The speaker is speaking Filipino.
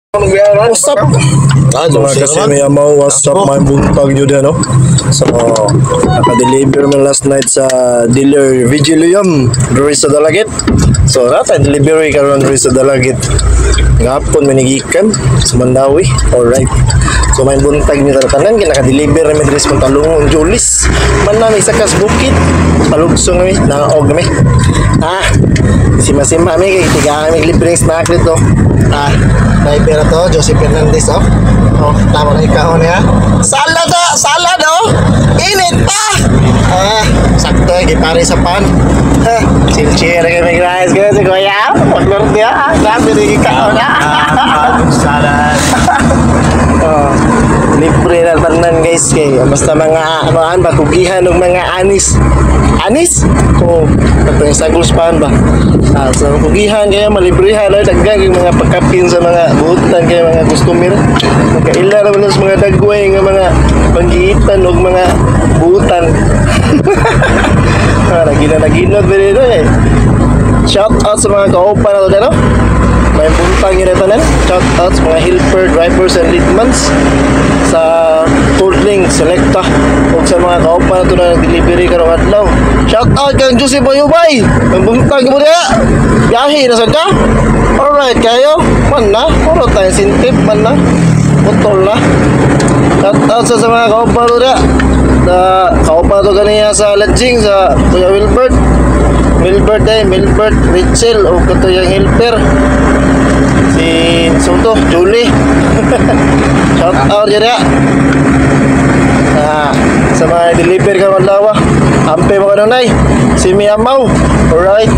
What's up? Mga kasi mo, what's up my buntag nyo din, no? So, naka-deliver mo last night sa dealer Vigilium, Duri sa Dalagit. So, nata delivery karon Duri sa Dalagit. Ngapon manigikan sa Mandawi. Alright. So, may buntag nyo tanan, naka-deliver na medres mong talungon Julis. Man namin sa Kasbukit. Palugsong kami, naog kami. Sima-sima kami, tiga kami libreng snack dito. May pera to, Jose Fernandez, oh. Oh, tama na ikaw niya. Salad, oh! Salad, oh! Init pa! Sakto, gipari sa pan. Chill-chill, kami guys. Kaya si Kuya, mag-lord niya. Grabe rin ikaw na. Salad. Libre na tanan guys kay basta mga anoan ba kugihan ng mga anis. Anis? Oh, katong sagos pan ba. Sa kugihan kaya malibrehan ay dagdag yung mga pagkapin sa mga buutan kay mga customer. Kaila naman sa mga dagway nga mga panggiitan og mga buutan. Naginod dito eh. Shout out sa mga kaupa na to, no? May buntang yun ito nan. Shout out sa mga helper, drivers, and leadmans sa Turtling, Selecta o sa mga kaupa na ito na delivery karong adlaw. Shout out kang Jose Bayubay. May buntang mo niya. Biyahe na sa ka. Alright kayo. Man na. Puro tayo sintip. Man na. Putol na. Shout out sa mga kaupa na niya. Kaupa na ito kanina sa Lajing sa Kuya Wilbert. Milbert, Rachel o kato yung helper si Soto, Julie. Shout out dyan ya. Sa mga deliver ka madlawa ampe mga nunay si Miyamaw. Alright.